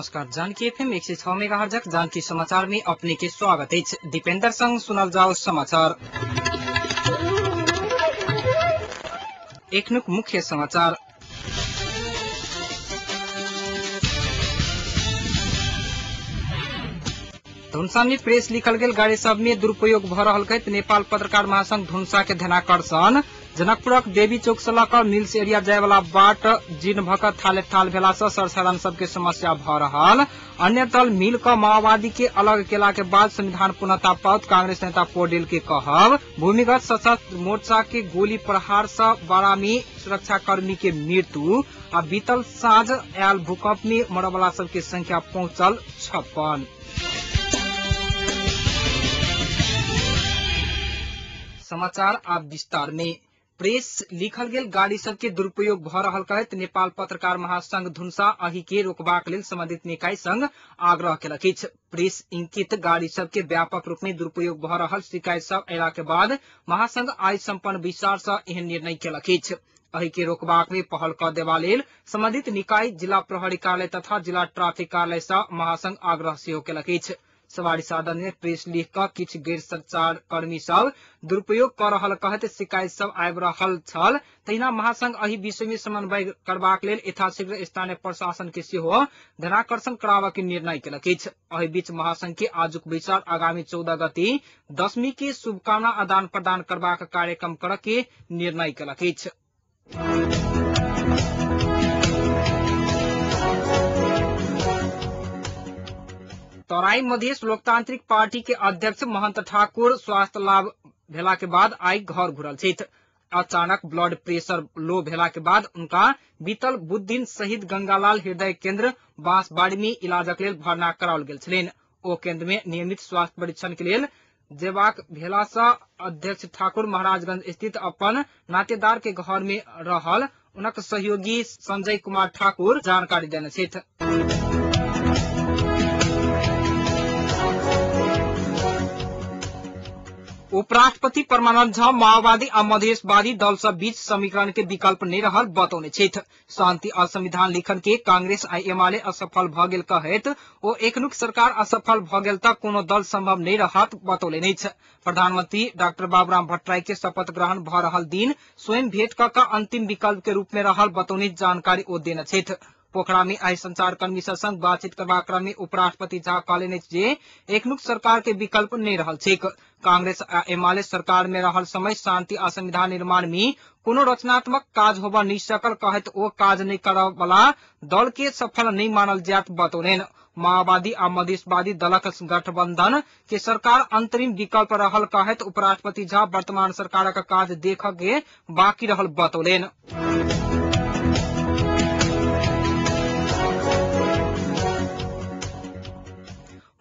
नमस्कार। Janaki FM 106 megahertz Janaki समाचार में अपने के स्वागत है। दीपेंद्र संग सुनल जाओ समाचार। एक मुख्य समाचार। धुनसा में प्रेस लिखल गेल गाड़ी सब में दुरुपयोग भ रहल कहत नेपाल पत्रकार महासंघ धुनसा के ध्यानाकर्षण। जनकपुरक देवी चौक से लकर मिल्स एरिया जाय वाला बाट जीर्ण भकर थाले थाल भेला से सर्वसाधारण सबके समस्या भ रहल। अन्य दल मिल क माओवादी के अलग केला के बाद संविधान पूर्णता पाओत कांग्रेस नेता पौडेल के कहब। भूमिगत सशस्त्र मोर्चा के गोली प्रहार से बारामी सुरक्षा कर्मी के मृत्यु। आ बीतल साँझ आयल भूकंप में मरल वाला सबके संख्या पहुंचल 56। समाचार आप विस्तार में। प्रेस लिखल गेल गाड़ी सब के दुरुपयोग भ रहल कहत नेपाल पत्रकार महासंघ धुनसा अही के रोकबाक लेल संबंधित निकाय संग आग्रह केलक अछि। प्रेस इंकित गाड़ी सब के व्यापक रूप में दुरुपयोग भ रहल शिकायत सब अयला के बाद महासंघ आइ संपन्न विचार से एहन निर्णय केलक अछि। अही के रोकबाक में पहल क देबा लेल संबंधित निकाय जिला प्रहरी कार्यालय तथा जिला ट्राफिक कार्यालय से महासंघ आग्रह सेहो केलक अछि। सवारी साधन में प्रेस लिख क किछ गैर संचार कर्मी सब दुरुपयोग कर रहल कहत शिकायत सब आबि रहल छल। तहिना महासंघ अही विषय में समन्वय करबाक लेल यथाशीघ्र स्थानीय प्रशासन के सेहो ध्यानाकर्षण कराबा के निर्णय केलक अछि। अही बीच महासंघ के आजुक विचार आगामी 14 गते दशमी के शुभकामना आदान प्रदान करबाक कार्यक्रम करऽ के निर्णय केलक अछि। तराई मधेश लोकतांत्रिक पार्टी के अध्यक्ष महंत ठाकुर स्वास्थ्य लाभ भेला के बाद आई घर घुरल छथि। अचानक ब्लड प्रेशर लो भेला के बाद उनका बीतल बुध दिन शहीद गंगालाल हृदय केंद्र बांसबाड़ी में इलाजक लेल भर्ना कराओल गेल छलनि। ओ केंद्र में नियमित स्वास्थ्य परीक्षण के लेल जेबाक भेला से अध्यक्ष ठाकुर महाराजगंज स्थित अपन नातेदार के घर में रहल उनक सहयोगी संजय कुमार ठाकुर जानकारी देने छथि। उपराष्ट्रपति परमानंद झा माओवादी आ मधेशवादी दल सब बीच समीकरण के विकल्प नहीं रहल बतौने छथि। शांति आ संविधान लिखन के कांग्रेस आ एमाले असफल भ गेल कहैत ओ एखनुक सरकार असफल भ गेल त कोनो दल संभव नहीं रहत बतौले अछि। प्रधानमंत्री डॉक्टर बाबूराम भट्टराई के शपथ ग्रहण भ रहल दिन स्वयं भेंट क अंतिम विकल्प के रूप में रहल बतौने जानकारी ओ देने छथि। पोखरा में आई संचारकर्मी संग बातचीत करबा क्रम में उपराष्ट्रपति झा कहलनि जे एखनुक सरकार के विकल्प नहीं रहल छैक। कांग्रेस आ एमाले सरकार में रहल समय शांति आ संविधान निर्माण में कोनो रचनात्मक काज होबा नहीं सकल कहत ओ काज नहीं करब वाला दल के सफल नहीं मानल जात बतौलनि। माओवादी आ मधेशवादी दलक गठबंधन के सरकार अंतरिम विकल्प रहल कहत उपराष्ट्रपति झा वर्तमान सरकारक काज देख के बाकी रहल बतौलनि।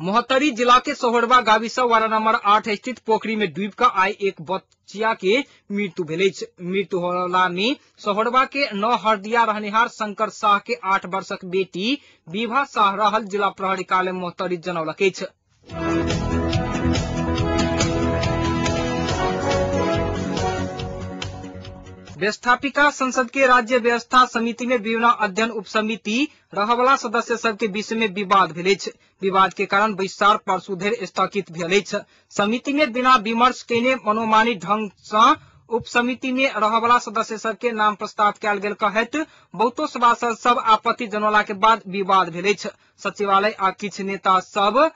मोहतरी जिला के सोहरबा गाविस वार्ड नंबर 8 स्थित पोखरी में डूब कर आई एक बच्चिया के मृत्यु भेल। मृत्यु होला में सोहरबा के 9 हरदिया रहनिहार शंकर शाह के 8 वर्षक बेटी विभा शाह रहल जिला प्रहरी कार्यालय मोहतरी जनौलक अछि। व्यवस्थापिका संसद के राज्य व्यवस्था समिति में विभिन्न अध्ययन उपसमिति रहवला सदस्य सबके बीच में विवाद भेल अछि। विवाद के कारण बैसार परसू धरि स्थगित भेल अछि। समिति में बिना विमर्श केने मनोमानी ढंग से उपसमिति में रहवला सदस्य सबके नाम प्रस्ताव कयल गेल कहैत बहुतो सभासद सब आपत्ति जनौला के बाद विवाद भेल अछि। सचिवालय आ किछु नेता सब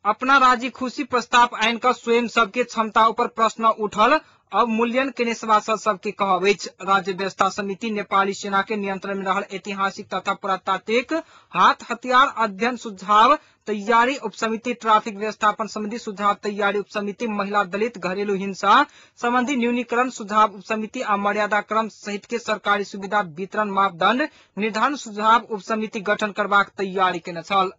अपना राजी खुशी प्रस्ताव आइन का स्वयं सबके क्षमता ऊपर प्रश्न उठल अब मूल्यांकन केने सभासद सबके कहब अछि। राज्य व्यवस्था समिति नेपाली सेना के नियंत्रण में रहल ऐतिहासिक तथा पुरातात्विक हाथ हथियार अध्ययन सुझाव तैयारी उपसमिति ट्रैफिक व्यवस्थापन संबंधी सुझाव तैयारी उपसमिति महिला दलित घरेलू हिंसा संबंधी न्यूनीकरण सुझाव उपसमिति आ मर्यादा क्रम सहित के सरकारी सुविधा वितरण मापदंड निर्धारण सुझाव उपसमिति गठन करबाक तैयारी केने छल।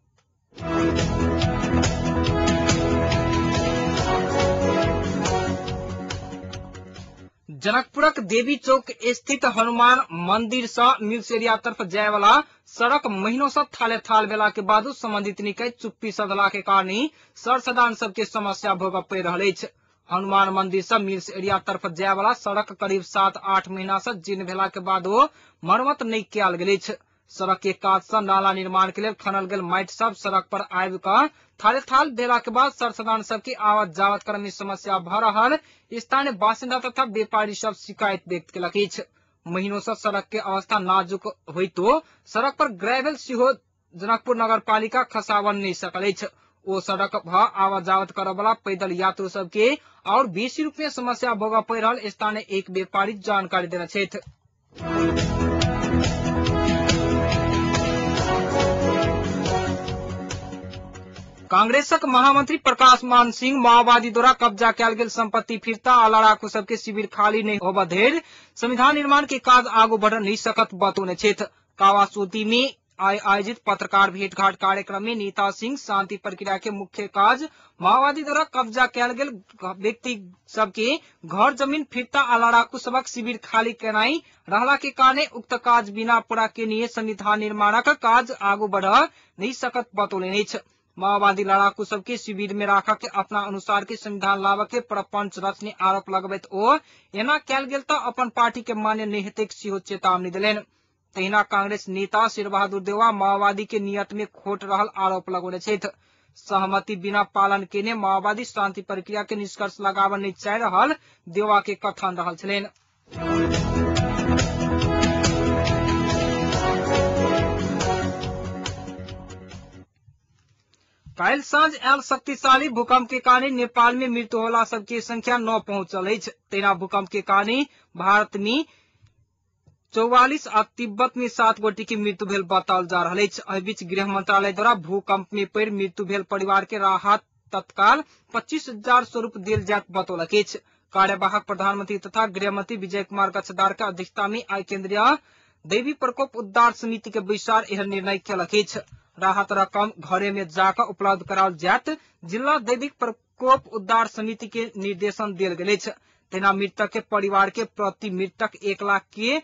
जनकपुरक देवी चौक स्थित हनुमान मंदिर से मिल्स एरिया तरफ जाय वाला सड़क महीनों से थाले थाल भेला के बाद संबंधित निकाय चुप्पी सधला के कारण सर्वसाधारण सबके समस्या भोगऽ पड़ि रहल अछि। हनुमान मंदिर से मिल्स एरिया तरफ जाय वाला सड़क करीब 7-8 महीना से जीर्ण भेला के बाद मरम्मत नहीं कयल गेल अछि। सड़क के काज से नाला निर्माण के लिए खनल गेल माटि सब सड़क पर आबि कऽ थाले थाल भेला के बाद सर्वसाधारण सबके आवत जावत क्रम में समस्या भ रहल स्थानीय बासिंदा तथा व्यापारी सब शिकायत व्यक्त केलक अछि। महीनों से सड़क के अवस्था नाजुक होइतो सड़क पर ग्रेवल सेहो जनकपुर नगर पालिका खसावन नहीं सकल अछि। ओ सड़क भ आवत जावत करय वाला पैदल यात्रु सबके और बेसी रूप में समस्या भोगऽ पड़ि रहल स्थानीय एक व्यापारी जानकारी देने छथि। कांग्रेसक महामंत्री प्रकाश मान सिंह माओवादी द्वारा कब्जा कैल गेल संपत्ति फिरता आ लड़ाकू सबके शिविर खाली नहीं होबा धरि संविधान निर्माण के काज आगू बढ़ नहीं सकत बतौने छथि। कावासोती में आयोजित पत्रकार भेंटघाट कार्यक्रम में नेता सिंह शांति प्रक्रिया के मुख्य काज माओवादी द्वारा कब्जा कैल गेल व्यक्ति सबके घर जमीन फिरता आ लड़ाकू सबक शिविर खाली केनाई रहला के कारणे उक्त काज बिना पूरा केनिए संविधान निर्माणक काज आगू बढ़ नहीं सकत बतौलनि अछि। माओवादी लड़ाकू सबके शिविर में राखा के अपना अनुसार के संविधान लाभ के प्रपंच रचने आरोप लगबैत ओ एना कैल गेल तऽ अपन पार्टी के मान्य नहीं हेतैक सेहो चेतावनी देलनि। तहिना कांग्रेस नेता शेर बहादुर देवा माओवादी के नियत में खोट रहल आरोप लगौने छथि। सहमति बिना पालन केने माओवादी शांति प्रक्रिया के निष्कर्ष लगाबऽ नहीं चाहि रहल देवा के कथन रहल छलनि। काल्हि साँझ आयल शक्तिशाली भूकंप के कारण नेपाल में मृत्यु होला सबके संख्या 9 पहुंचल अछि। तहिना भूकंप के कारण भारत में 44 आ तिब्बत में 7 गोटे की मृत्यु भेल बताओल जा रहल अछि। एहि बीच गृह मंत्रालय द्वारा भूकंप में पड़ि मृत्यु भेल परिवार के राहत तत्काल 25,000 स्वरूप देल जायत बतौलक अछि। कार्यवाहक प्रधानमंत्री तथा गृह मंत्री विजय कुमार गच्छदार के अध्यक्षता में आइ केंद्रीय दैवी प्रकोप उद्धार समिति के बैसार एहन निर्णय केलक अछि। राहत रकम घरे में जाकर उपलब्ध कराओल जायत जिला दैविक प्रकोप उद्धार समिति के निर्देशन देल गेल अछि। तहिना मृतक के परिवार के प्रति मृतक 1 लाख के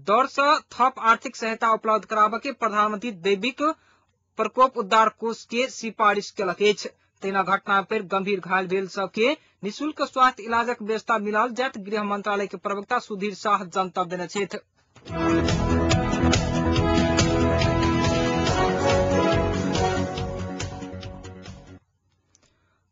दर से थप आर्थिक सहायता उपलब्ध कराबऽ के प्रधानमंत्री दैविक प्रकोप उद्धार कोष के सिफारिश केलक अछि। तहिना घटना पर गंभीर घायल भेल सबके निःशुल्क स्वास्थ्य इलाजक व्यवस्था मिलाल जायत गृह मंत्रालय के प्रवक्ता सुधीर शाह जनतब देने छथि।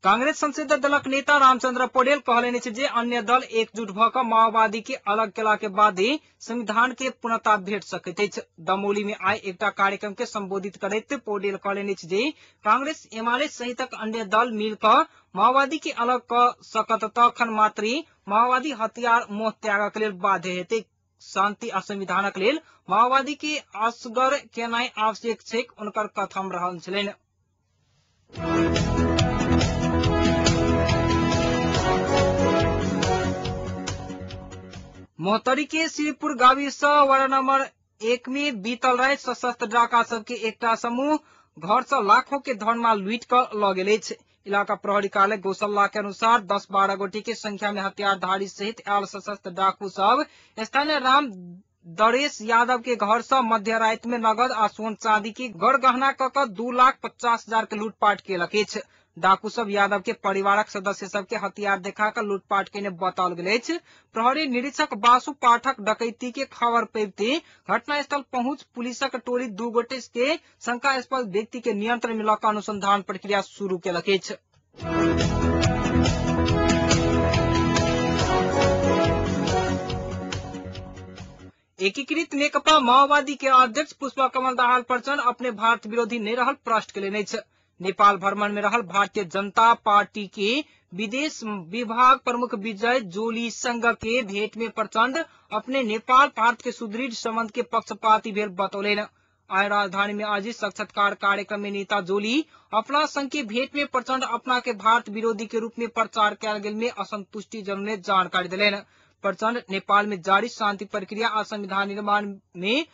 कांग्रेस संसदीय दलक नेता रामचंद्र पौडेल कहलनि अछि जे अन्य दल एकजुट भऽ कऽ माओवादी के अलग केला के बादे संविधान के पूर्णता भेट सकैत अछि। दमौली में आइ एकटा कार्यक्रम के संबोधित करैत पौडेल कहलनि अछि जे कांग्रेस एमाले सहितक अन्य दल मिल कऽ माओवादी के अलग कऽ सकत तखन मात्र माओवादी हथियार मोह त्यागक लेल बाध्य हेतै। शांति आ संविधानक लेल माओवादी के असगर केनाई आवश्यक छैक उनकर कथन रहल छलनि। मोहतरी के श्रीपुर गाविस वार्ड नंबर 1 में बीतल राति सशस्त्र डाका सबके एकटा समूह घर से लाखों के धन माल लूट कर लऽ गेल अछि। इलाका प्रहरी कार्यालय गौसल्ला के अनुसार 10-12 गोटी के संख्या में हथियारधारी सहित आयल सशस्त्र डाकू सब स्थानीय राम दरेश यादव के घर से मध्य राति में नगद आ सोन चांदी के गड़ गहना कऽ 2,50,000 के लूटपाट केलक अछि। डाकू सब यादव के परिवारक सदस्य सबके हथियार देखा कर लूटपाट केने बताओल गेल अछि। प्रहरी निरीक्षक बासु पाठक डकैती के खबर पैबते घटनास्थल पहुंच पुलिसक टोली 2 गोटे के शंकास्पद व्यक्ति के नियंत्रण में लऽ कऽ अनुसंधान प्रक्रिया शुरू केलक अछि। एकीकृत नेकपा माओवादी के अध्यक्ष पुष्पा कमल दाहाल प्रचंड अपने भारत विरोधी नहीं रहल प्रश्न केलनि अछि। नेपाल भ्रमण में रहल भारतीय जनता पार्टी के विदेश विभाग प्रमुख विजय जोली संघ के भेंट में प्रचंड अपने नेपाल भारत के सुदृढ़ संबंध के पक्षपाती भेल बतौलनि। आइ राजधानी में आयोजित साक्षात्कार कार्यक्रम में नेता जोली अपना संघ के भेंट में प्रचंड अपना के भारत विरोधी के रूप में प्रचार कयल गेल में असंतुष्टि जन्मने जानकारी दिलनि। प्रचंड नेपाल में जारी शांति प्रक्रिया आ संविधान निर्माण में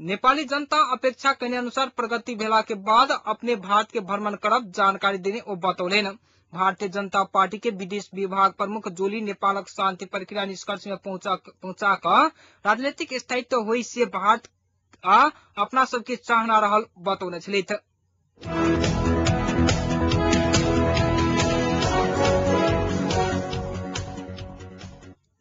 नेपाली जनता अपेक्षा कने अनुसार प्रगति भेला के बाद अपने भारत के भ्रमण करब जानकारी देने ओ बतौलनि। भारतीय जनता पार्टी के विदेश विभाग प्रमुख जोली नेपालक शांति प्रक्रिया निष्कर्ष में पहुंचा कर राजनीतिक स्थायित्व होई से भारत आ अपना सबके चाहना रहल बतौने छलथि।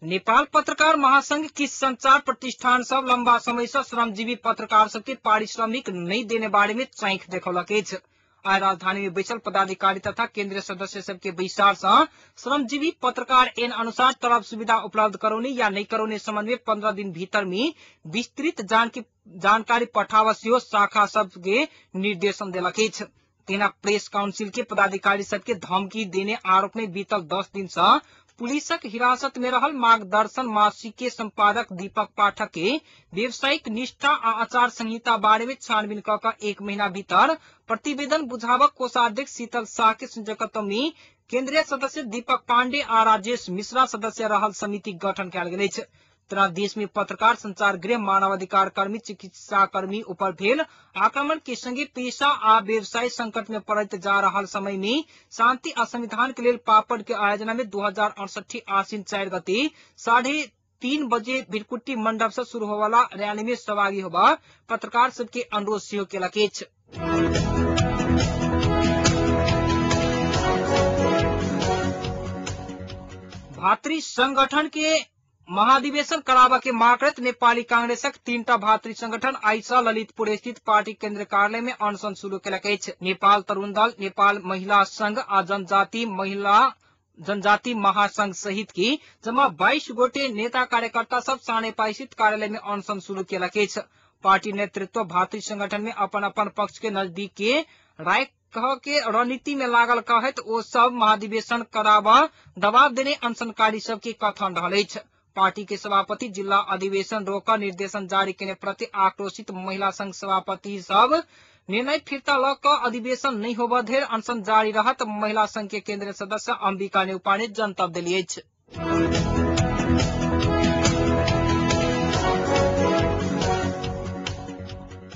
नेपाल पत्रकार महासंघ की संचार प्रतिष्ठान सब लंबा समय से श्रमजीवी पत्रकार सबके पारिश्रमिक नहीं देने बारे में चैंख देखौलक अछि। आइ राजधानी में बैसल पदाधिकारी तथा केंद्रीय सदस्य सबके विचार से श्रमजीवी पत्रकार एन अनुसार तरफ सुविधा उपलब्ध करौने या नहीं करौने संबंध में 15 दिन भीतर में विस्तृत जानकारी पठावसियो शाखा सबके निर्देशन देलक अछि। तेना प्रेस काउंसिल के पदाधिकारी सबके धमकी देने आरोप में बीतल 10 दिन से पुलिसक हिरासत में रहल मार्गदर्शन मासिक के संपादक दीपक पाठक के व्यावसायिक निष्ठा आ आचार संहिता बारे में छानबीन क 1 महीना भीतर प्रतिवेदन बुझावक कोषाध्यक्ष शीतल शाह के संयोजकत्व में केंद्रीय सदस्य दीपक पांडे आ राजेश मिश्रा सदस्य रहल समिति गठन कयल गेल अछि। तथा देश में पत्रकार, संचार गृह, मानवाधिकार कर्मी, चिकित्सा कर्मी ऊपर भेल आक्रमण के संगे पेशा आ व्यवसाय संकट में पड़त जा रहल समय में शांति आ संविधान के लेल पापड़ के आयोजना में 2068 आश्विन 4 गते 3:30 बजे भिरकुटी मंडप से शुरू होवाला रैली में सहभागी होबा पत्रकार सबके अनुरोध सेहो केलक अछि। भातृ संगठन के महाधिवेशन कराबा के मांग करत नेपाली कांग्रेसक 3टा भातृ संगठन आइ सँ ललितपुर स्थित पार्टी केंद्र कार्यालय में अनशन शुरू केलक अछि। नेपाल तरुण दल, नेपाल महिला संघ आ जनजाति महासंघ सहित की जमा 22 गोटे नेता कार्यकर्ता सब सानेपा स्थित कार्यालय में अनशन शुरू केलक अछि। पार्टी नेतृत्व भातृ संगठन में अपन अपन पक्ष के नजदीक के राय कह के रणनीति में लागल कहत ओ सब महाधिवेशन कराबा दबाव देने अनशनकारी सबके कथन रहल अछि। पार्टी के सभापति जिला अधिवेशन रोका निर्देशन जारी केने प्रति आक्रोशित महिला संघ सभापति सब निर्णय फिरता ल क अधिवेशन नहीं होबा धरि अनशन जारी रहत महिला संघ के केंद्रीय सदस्य अंबिका नेउपा ने जनतब देली अछि।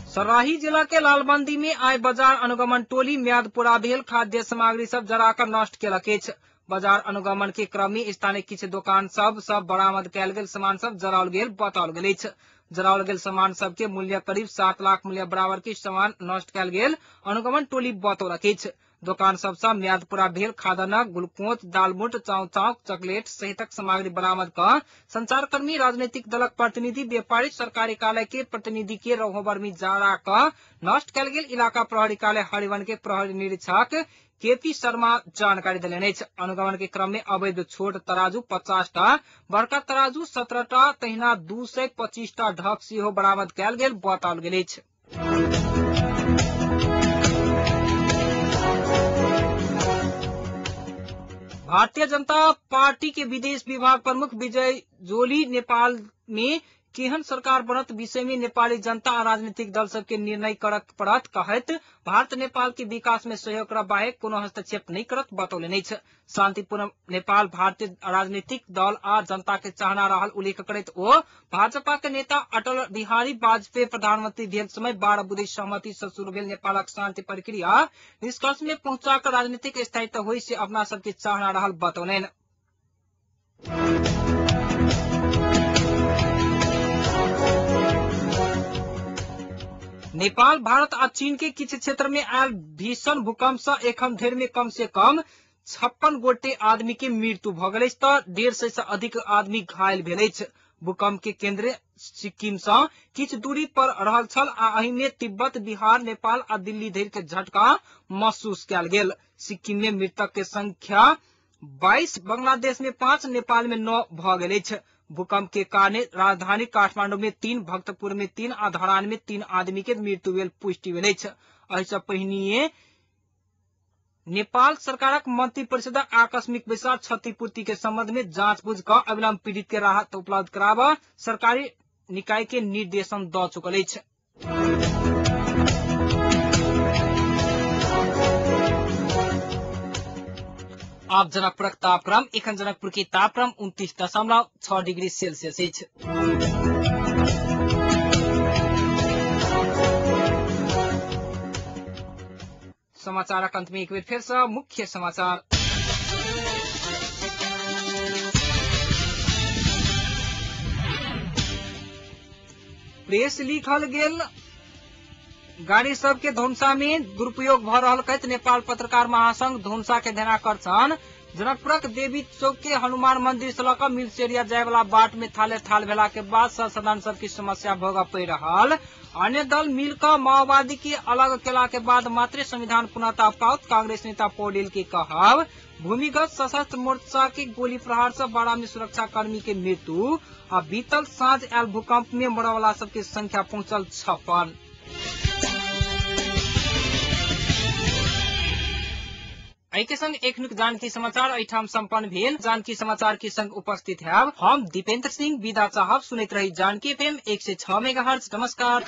सर्लाही जिला के लालबंदी में आय बाजार अनुगमन टोली म्याद पूरा भेल खाद्य सामग्री सब जराकर नष्ट केलक अछि। बाजार अनुगमन के क्रम में स्थानीय किछ दुकान सब बरामद कयल गेल सामान सब जराओल गेल बताओल गेल अछि। जराओल गेल सामान सब के मूल्य करीब 7 लाख मूल्य बराबर के सामान नष्ट कयल गेल अनुगमन टोली बतौलक अछि। दुकान सब सँ म्याद पूरा भेल खादना, ग्लूकोज, दालमोट, चाउ चॉकलेट सहितक सामग्री बरामद क संचारकर्मी, राजनीतिक दलक प्रतिनिधि, व्यापारी, सरकारी कार्यालय के प्रतिनिधि के रहोबर में जरा क नष्ट कयल गेल इलाका प्रहरी कार्यालय हरिवन के प्रहरी निरीक्षक केपी शर्मा जानकारी देलनि अछि। अनुगमन के क्रम में अवैध छोट तराजू 50 टा, बड़का तराजू 17 टा, तहिना 225 टा ढक सेहो बरामद कयल गेल बताओल गेल अछि। भारतीय जनता पार्टी के विदेश विभाग प्रमुख विजय जोली नेपाल में केहन सरकार बनत विषय में नेपाली जनता आ राजनीतिक दल सबके निर्णय करक पड़त कहत भारत नेपाल के विकास में सहयोग करब बाहेक कोनो हस्तक्षेप नहीं करत बतौलनि अछि। शांतिपूर्ण नेपाल भारतीय राजनीतिक दल आ जनता के चाहना रहल उल्लेख करैत ओ भाजपा के नेता अटल बिहारी वाजपेयी प्रधानमंत्री भेल समय 12 बुद्धि सहमति से शुरू भेल नेपालक शांति प्रक्रिया निष्कर्ष में पहुंचाकर राजनीतिक स्थायित्व होय से अपना सबके चाहना रहल बतौलनि। नेपाल, भारत आ चीन के किछ क्षेत्र में आयल भीषण भूकंप से एखन धरि में कम से कम 56 गोटे आदमी के मृत्यु भ गेल अछि तऽ 150 से अधिक आदमी घायल भेल अछि। भूकंप के केंद्र सिक्किम से किछ दूरी पर रहल छल आ एहि में तिब्बत, बिहार, नेपाल आ दिल्ली धरि के झटका महसूस कयल गेल। सिक्किम में मृतक के संख्या 22, बांग्लादेश में 5, नेपाल में 9 भ गेल अछि। भूकंप के कारण राजधानी काठमांडू में 3, भक्तपुर में 3 आ धरान में 3 आदमी के मृत्यु भेल पुष्टि भेल अछि। एहि सँ पहिनिए नेपाल सरकारक मंत्री परिषदक आकस्मिक बैसार क्षतिपूर्ति के संबंध में जांच-बूझ क अविलंब पीड़ित के राहत उपलब्ध कराबा सरकारी निकाय के निर्देशन द चुकल अछि। अब जनकपुरक तापक्रम एखन जनकपुर के तापक्रम 29.6 डिग्री सेल्सियस अछि। समाचारक अंत में एक बेर फिर से मुख्य समाचार। प्रेस लिखल गेल गाड़ी सबके धुमसा में दुरुपयोग भ रहल कहत नेपाल पत्रकार महासंघ धुमसा के ध्यानाकर्षण जनकपुरक देवी चौक के हनुमान मंदिर से लऽ मिल्स एरिया जाय वाला बाट में थाले थाल भेला के बाद सदन सबकी समस्या भोगऽ पड़ि रहल। अन्य दल मिलकर माओवादी के अलग केला के बाद मात्र संविधान पूर्णता पाओत। कांग्रेस नेता पौडेल के कहब भूमिगत सशस्त्र मोर्चा के गोली प्रहार से बाड़ा में सुरक्षा कर्मी के मृत्यु आ बीतल साँझ आयल भूकंप में मरऽ वाला सबके संख्या पहुंचल 56। एहि के संग एखनुक जानकी समाचार एहिठाम संपन्न भेल। जानकी समाचार के संग उपस्थित हैब हम दीपेंद्र सिंह। विदा चाहब सुनैत रही जानकी एफएम 106 मेगाहर्ट्ज। नमस्कार।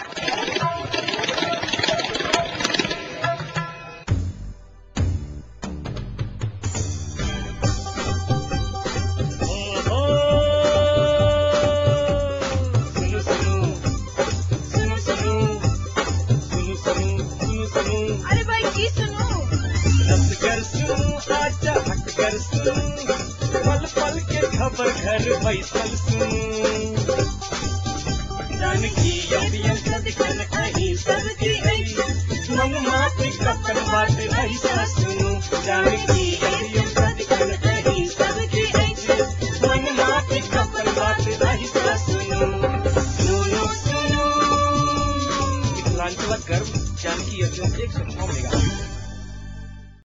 अरे भाई की सुनो हटकर सुन पल पल के खबर घर बैसल सुन जानकी अभियन सदकन कहीं सबकी मन माटी कपन बात ऐसा सुनो जानकी अभियन सदकन कहीं सबकी मन माटी कपन बात ऐसा सुनो सुनो सुनो। मिथिलांचल गर्व जानकी अभियन 106 मेगाहर्ट्ज।